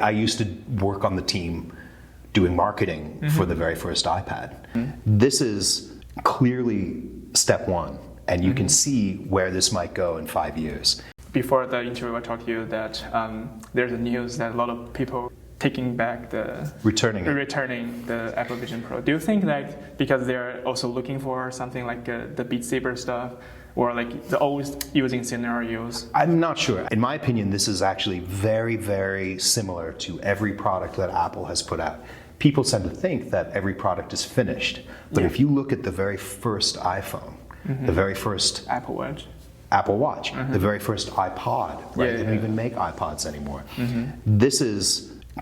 I used to work on the team doing marketing for the very first iPad. This is clearly step one, and you can see where this might go in 5 years. Before the interview, I talked to you that there's a news that a lot of people taking back returning the Apple Vision Pro. Do you think that because they're also looking for something like the Beat Saber stuff, or like the always using scenarios? I'm not sure. In my opinion, this is actually very, very similar to every product that Apple has put out. People tend to think that every product is finished, but if you look at the very first iPhone, the very first Apple Watch, the very first iPod, right? They don't even make iPods anymore. This is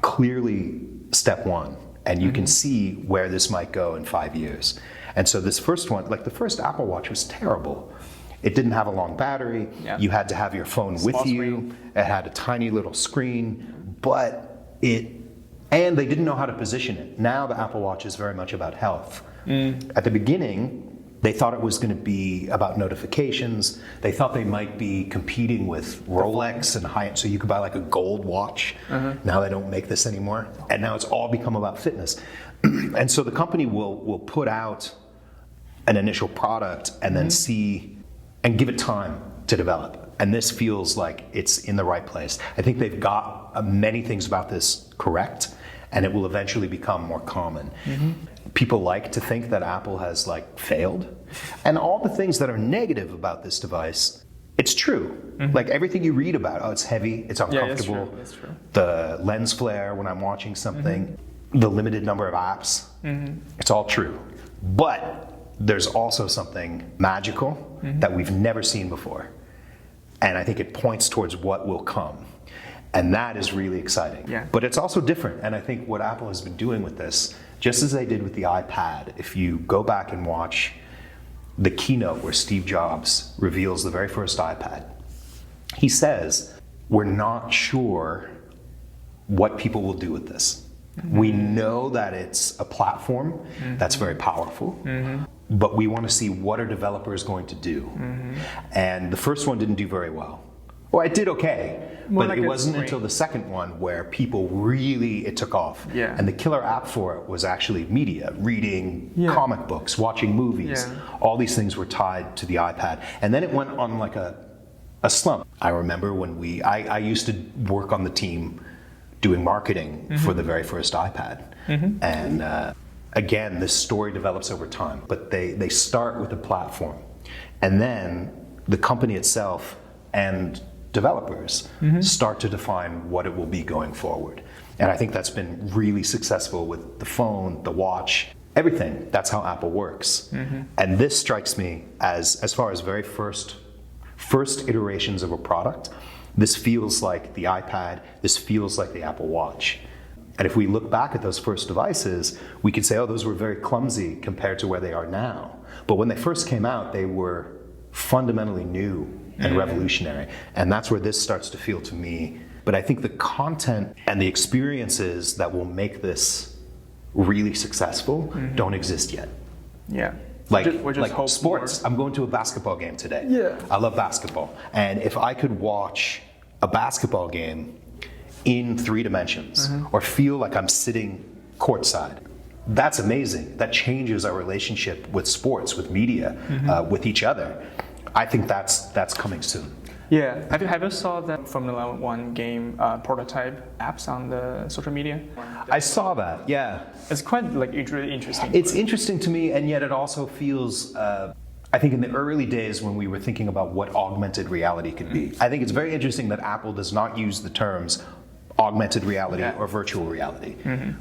clearly step one, and you can see where this might go in 5 years. And so this first one, like the first Apple Watch was terrible. It didn't have a long battery. You had to have your phone with you. It had a tiny little screen, and they didn't know how to position it. Now the Apple Watch is very much about health. At the beginning, they thought it was going to be about notifications. They thought they might be competing with Rolex and high-end, so you could buy like a gold watch. Now they don't make this anymore. And now it's all become about fitness. And so the company will put out an initial product and then see and give it time to develop. And this feels like it's in the right place. I think they've got many things about this correct, and it will eventually become more common. People like to think that Apple has like failed, and all the things that are negative about this device, it's true. Like everything you read about, it's heavy, it's uncomfortable, that's true. The lens flare when I'm watching something, the limited number of apps, it's all true. But there's also something magical that we've never seen before. And I think it points towards what will come. And that is really exciting. But it's also different. And I think what Apple has been doing with this, just as they did with the iPad, if you go back and watch the keynote where Steve Jobs reveals the very first iPad, he says, we're not sure what people will do with this. We know that it's a platform that's very powerful, but we want to see what are developers going to do. And the first one didn't do very well. Well, it did okay, but it wasn't until the second one where people really, it took off. And the killer app for it was actually media, reading comic books, watching movies. All these things were tied to the iPad. And then it went on like a slump. I remember when I used to work on the team doing marketing for the very first iPad. And again, this story develops over time, but they start with a platform. And then the company itself and developers start to define what it will be going forward. And I think that's been really successful with the phone, the watch, everything. That's how Apple works. And this strikes me as far as very first iterations of a product, this feels like the iPad, this feels like the Apple Watch. And if we look back at those first devices, we could say, oh, those were very clumsy compared to where they are now. But when they first came out, they were fundamentally new and revolutionary. And that's where this starts to feel to me. But I think the content and the experiences that will make this really successful don't exist yet. Like sports. I'm going to a basketball game today. I love basketball. And if I could watch a basketball game in 3 dimensions or feel like I'm sitting courtside, that's amazing. That changes our relationship with sports, with media, with each other. I think that's coming soon. Have you saw that Formula 1 game prototype apps on the social media? I saw that, It's quite really interesting. It's interesting to me, and yet it also feels, I think in the early days when we were thinking about what augmented reality could be, I think it's very interesting that Apple does not use the terms augmented reality or virtual reality.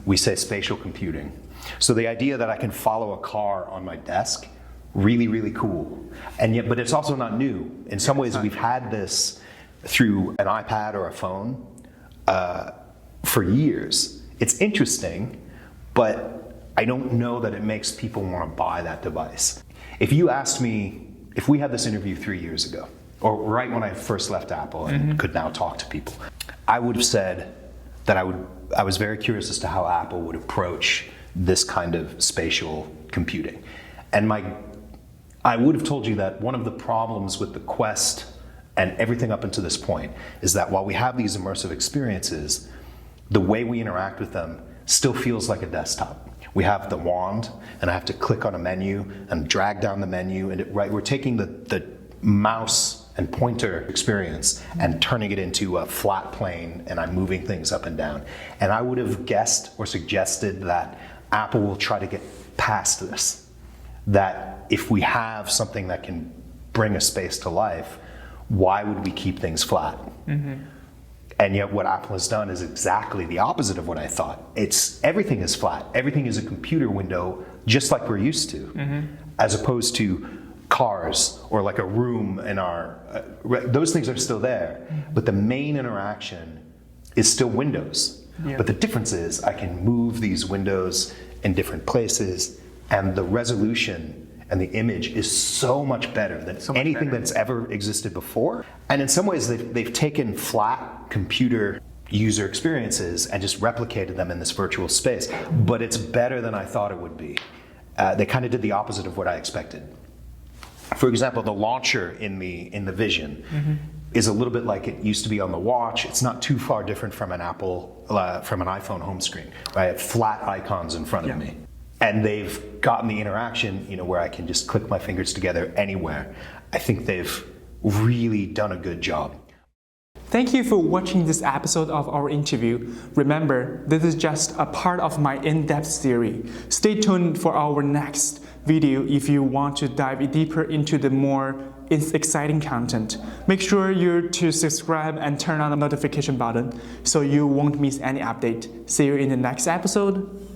We say spatial computing. So the idea that I can follow a car on my desk, really, really cool. And yet, but it's also not new. In some ways, we've had this through an iPad or a phone for years. It's interesting, but I don't know that it makes people want to buy that device. If you asked me, if we had this interview 3 years ago, or right when I first left Apple and could now talk to people, I would have said that I was very curious as to how Apple would approach this kind of spatial computing. And I would have told you that one of the problems with the Quest and everything up until this point is that while we have these immersive experiences, the way we interact with them still feels like a desktop. We have the wand, and I have to click on a menu and drag down the menu, and we're taking the mouse and pointer experience and turning it into a flat plane, and I'm moving things up and down. And I would have guessed or suggested that Apple will try to get past this, that if we have something that can bring a space to life, why would we keep things flat? And yet what Apple has done is exactly the opposite of what I thought. Everything is flat. Everything is a computer window, just like we're used to, as opposed to cars or like a room in our, those things are still there, but the main interaction is still windows. Yeah. But the difference is I can move these windows in different places, and the resolution and the image is so much better than anything that's ever existed before. And in some ways, they've taken flat computer user experiences and just replicated them in this virtual space. But it's better than I thought it would be. They kind of did the opposite of what I expected. For example, the launcher in the Vision is a little bit like it used to be on the watch. It's not too far different from an iPhone home screen. I have flat icons in front of me. And they've gotten the interaction, where I can just click my fingers together anywhere. I think they've really done a good job. Thank you for watching this episode of our interview. Remember, this is just a part of my in-depth series. Stay tuned for our next video if you want to dive deeper into the more exciting content. Make sure to subscribe and turn on the notification button so you won't miss any update. See you in the next episode.